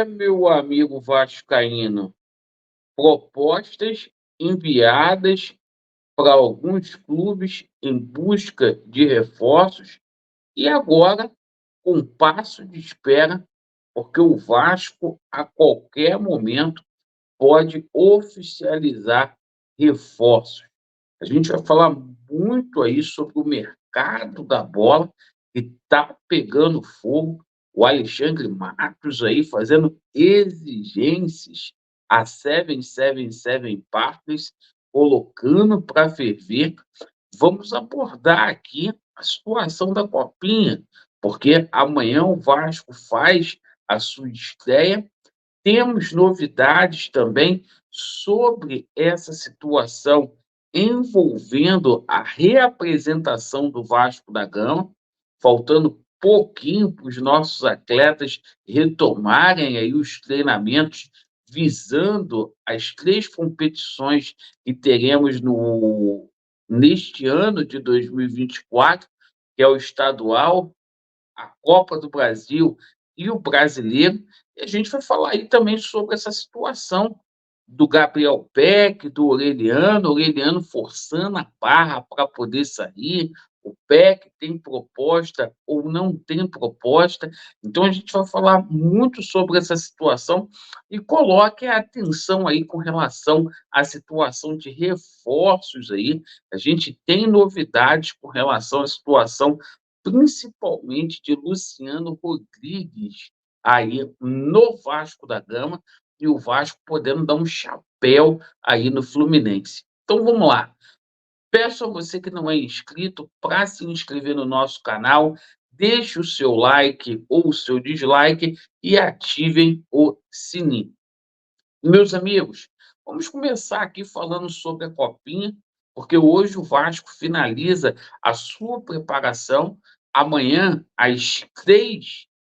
meu amigo vascaíno, propostas enviadas para alguns clubes em busca de reforços e agora com passo de espera, porque o Vasco a qualquer momento pode oficializar reforços. A gente vai falar muito aí sobre o mercado da bola que está pegando fogo. O Alexandre Matos aí fazendo exigências a 777 Partners, colocando para ferver. Vamos abordar aqui a situação da Copinha, porque amanhã o Vasco faz a sua estreia. Temos novidades também sobre essa situação envolvendo a reapresentação do Vasco da Gama, faltando pouquinho para os nossos atletas retomarem aí os treinamentos visando as 3 competições que teremos neste ano de 2024, que é o estadual, a Copa do Brasil e o Brasileiro. E a gente vai falar aí também sobre essa situação do Gabriel Peck, do Aureliano forçando a barra para poder sair. O Peck tem proposta ou não tem proposta. Então a gente vai falar muito sobre essa situação e coloque a atenção aí com relação à situação de reforços aí. A gente tem novidades com relação à situação principalmente de Luciano Rodrigues aí no Vasco da Gama e o Vasco podendo dar um chapéu aí no Fluminense. Então vamos lá. Peço a você que não é inscrito para se inscrever no nosso canal, deixe o seu like ou o seu dislike e ativem o sininho. Meus amigos, vamos começar aqui falando sobre a Copinha, porque hoje o Vasco finaliza a sua preparação. Amanhã, às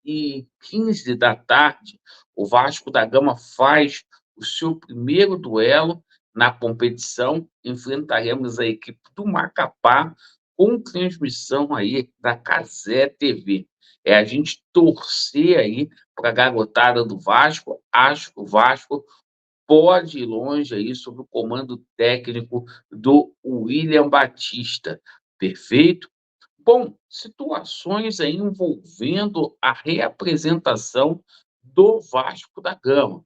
3h15 da tarde, o Vasco da Gama faz o seu primeiro duelo na competição. Enfrentaremos a equipe do Macapá com transmissão aí da Cazé TV. É a gente torcer aí para a garotada do Vasco. Acho que o Vasco pode ir longe aí sob o comando técnico do William Batista. Perfeito? Bom, situações aí envolvendo a reapresentação do Vasco da Gama. O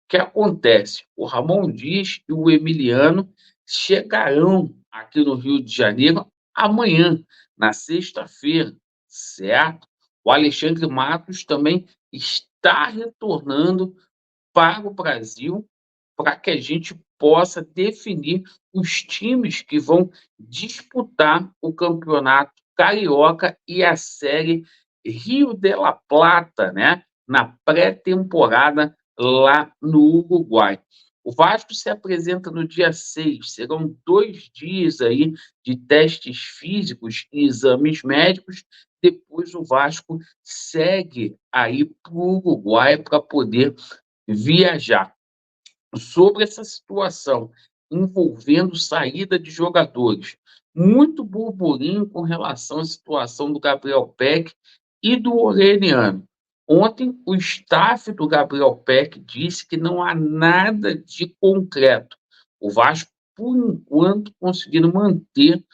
que acontece? O Ramon Dias e o Emiliano chegarão aqui no Rio de Janeiro amanhã, na sexta-feira, certo? O Alexandre Matos também está retornando para o Brasil para que a gente possa definir os times que vão disputar o Campeonato Carioca e a Série Rio de la Plata, né? Na pré-temporada lá no Uruguai. O Vasco se apresenta no dia 6, serão 2 dias aí de testes físicos e exames médicos. Depois o Vasco segue aí para o Uruguai para poder viajar. Sobre essa situação envolvendo saída de jogadores, muito burburinho com relação à situação do Gabriel Peck e do Aureliano. Ontem, o staff do Gabriel Peck disse que não há nada de concreto. O Vasco, por enquanto, conseguindo manter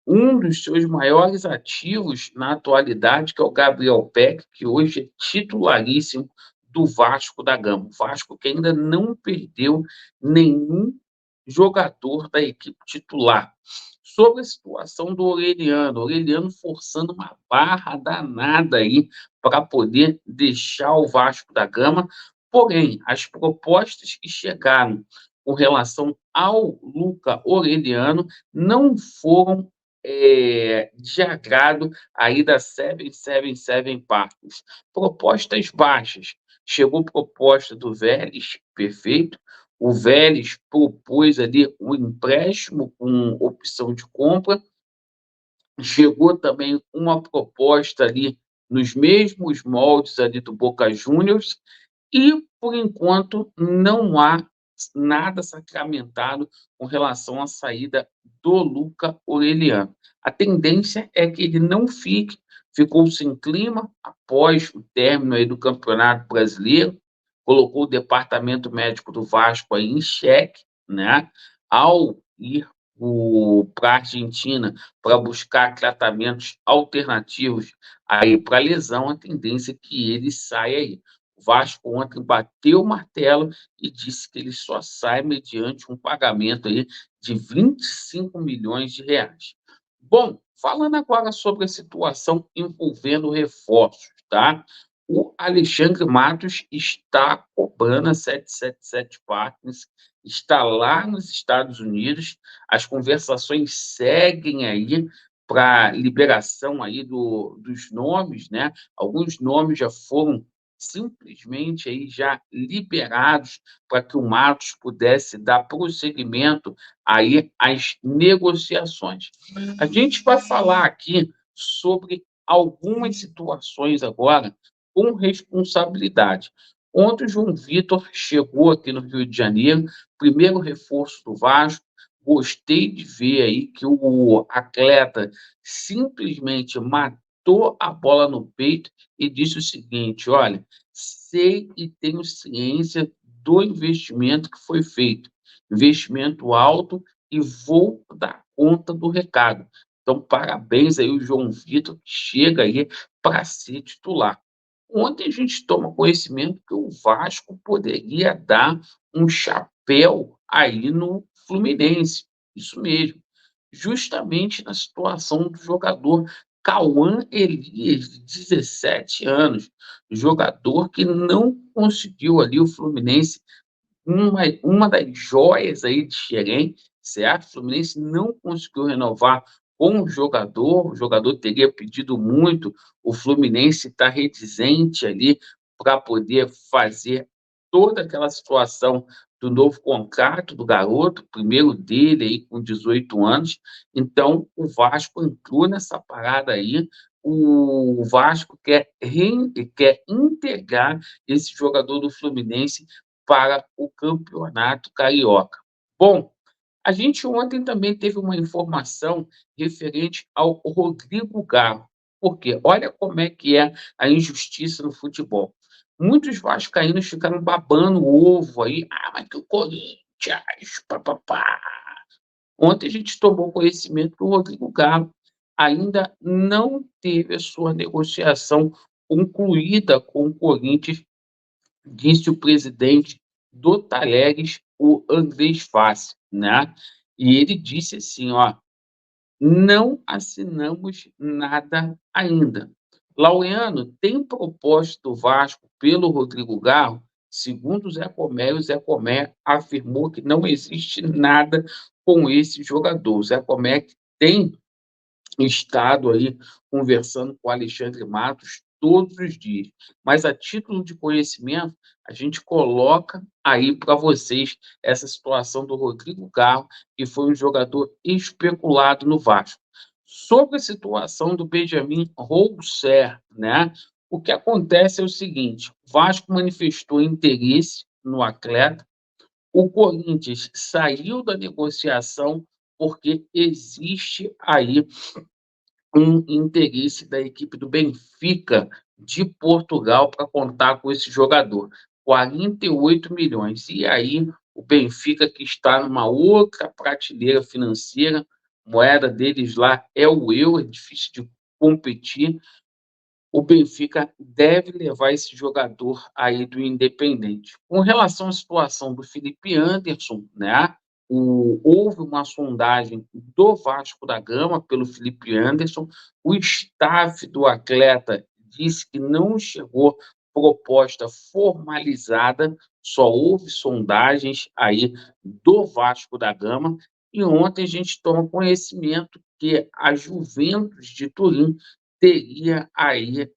um dos seus maiores ativos na atualidade, que é o Gabriel Peck, que hoje é titularíssimo do Vasco da Gama. O Vasco que ainda não perdeu nenhum jogador da equipe titular. Sobre a situação do Aureliano forçando uma barra danada aí para poder deixar o Vasco da Gama, porém, as propostas que chegaram com relação ao Luca Aureliano não foram de agrado aí da 777 Partners. Propostas baixas. Chegou proposta do Vélez, perfeito. O Vélez propôs ali um empréstimo com opção de compra. Chegou também uma proposta ali nos mesmos moldes ali do Boca Juniors e, por enquanto, não há nada sacramentado com relação à saída do Luca Aureliano. A tendência é que ele não fique, ficou sem clima após o término aí do Campeonato Brasileiro, colocou o departamento médico do Vasco aí em xeque, né, ao ir para a Argentina para buscar tratamentos alternativos aí para a lesão, a tendência é que ele saia aí. O Vasco ontem bateu o martelo e disse que ele só sai mediante um pagamento aí de 25 milhões de reais. Bom, falando agora sobre a situação envolvendo reforços, tá? O Alexandre Matos está cobrando a 777 Partners, está lá nos Estados Unidos, as conversações seguem aí para liberação aí dos nomes, né? Alguns nomes já foram simplesmente aí já liberados para que o Matos pudesse dar prosseguimento aí às negociações. A gente vai falar aqui sobre algumas situações agora com responsabilidade. Ontem o João Vitor chegou aqui no Rio de Janeiro, primeiro reforço do Vasco. Gostei de ver aí que o atleta simplesmente matou a bola no peito e disse o seguinte: olha, sei e tenho ciência do investimento que foi feito, investimento alto, e vou dar conta do recado. Então, parabéns aí o João Vitor, que chega aí para ser titular. Ontem a gente toma conhecimento que o Vasco poderia dar um chapéu aí no Fluminense, isso mesmo, justamente na situação do jogador Cauã Elias, de 17 anos, jogador que não conseguiu ali o Fluminense, uma das joias aí de Xerém, certo? O Fluminense não conseguiu renovar com o jogador teria pedido muito, o Fluminense está reticente ali para poder fazer toda aquela situação do novo contrato do garoto, primeiro dele aí com 18 anos, então o Vasco entrou nessa parada aí, o Vasco quer integrar esse jogador do Fluminense para o campeonato carioca. Bom, a gente ontem também teve uma informação referente ao Rodrigo Garro, porque olha como é que é a injustiça no futebol. Muitos vascaínos ficaram babando o ovo aí, mas que o Corinthians, papapá. Ontem a gente tomou conhecimento que o Rodrigo Garro ainda não teve a sua negociação concluída com o Corinthians, disse o presidente do Talheres, o Andrés Fassi, né? E ele disse assim, ó, não assinamos nada ainda. Laureano, tem proposta do Vasco pelo Rodrigo Garro? Segundo o Zé Comé afirmou que não existe nada com esse jogador. O Zé Comé tem estado aí conversando com o Alexandre Matos todos os dias. Mas a título de conhecimento, a gente coloca aí para vocês essa situação do Rodrigo Garro, que foi um jogador especulado no Vasco. Sobre a situação do Benjamin Rousser, né? O que acontece é o seguinte: o Vasco manifestou interesse no atleta, o Corinthians saiu da negociação porque existe aí um interesse da equipe do Benfica de Portugal para contar com esse jogador. 48 milhões. E aí, o Benfica, que está numa outra prateleira financeira, moeda deles lá é o euro, é difícil de competir. O Benfica deve levar esse jogador aí do Independente. Com relação à situação do Felipe Anderson, né? Houve uma sondagem do Vasco da Gama pelo Felipe Anderson. O staff do atleta disse que não chegou proposta formalizada, só houve sondagens aí do Vasco da Gama. E ontem a gente toma conhecimento que a Juventus de Turim teria aí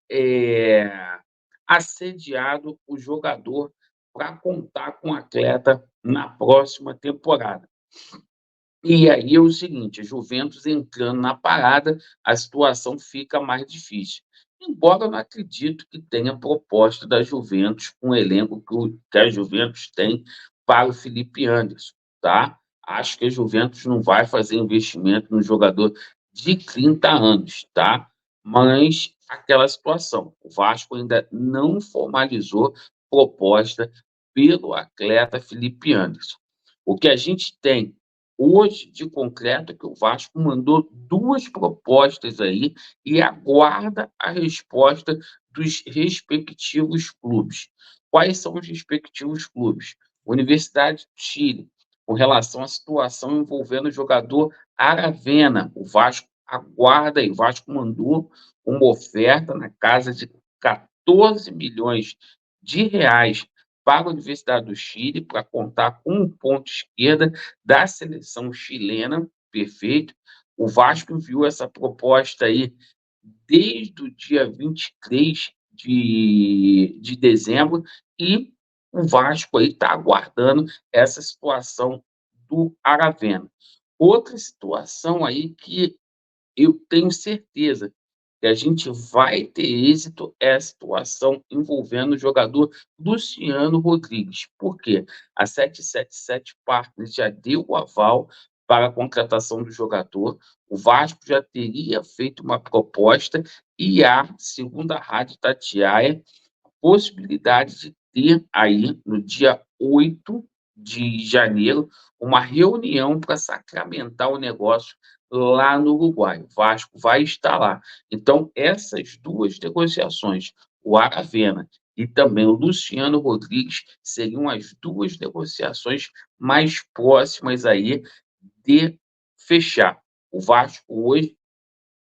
assediado o jogador para contar com o atleta na próxima temporada. E aí é o seguinte, a Juventus entrando na parada, a situação fica mais difícil. Embora eu não acredito que tenha proposta da Juventus com o elenco que a Juventus tem para o Felipe Anderson, tá? Acho que a Juventus não vai fazer investimento no jogador de 30 anos, tá? Mas aquela situação, o Vasco ainda não formalizou proposta pelo atleta Felipe Anderson. O que a gente tem hoje de concreto é que o Vasco mandou 2 propostas aí e aguarda a resposta dos respectivos clubes. Quais são os respectivos clubes? Universidade do Chile, com relação à situação envolvendo o jogador Aravena. O Vasco aguarda e o Vasco mandou uma oferta na casa de 14 milhões de reais para a Universidade do Chile, para contar com um ponto esquerda da seleção chilena, perfeito. O Vasco enviou essa proposta aí desde o dia 23 de dezembro e o Vasco aí está aguardando essa situação do Aravena. Outra situação aí que eu tenho certeza que a gente vai ter êxito é a situação envolvendo o jogador Luciano Rodrigues. Por quê? A 777 Partners já deu o aval para a contratação do jogador. O Vasco já teria feito uma proposta e há, segundo a Rádio Tatiaia, possibilidade de ter aí, no dia 8 de janeiro, uma reunião para sacramentar o negócio lá no Uruguai. O Vasco vai estar lá. Então, essas 2 negociações, o Aravena e também o Luciano Rodrigues, seriam as 2 negociações mais próximas aí de fechar. O Vasco hoje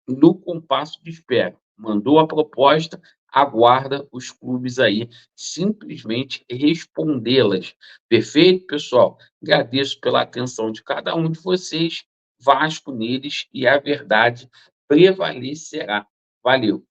no compasso de espera. Mandou a proposta, aguarda os clubes aí simplesmente respondê-las. Perfeito, pessoal? Agradeço pela atenção de cada um de vocês. Vasco neles e a verdade prevalecerá. Valeu!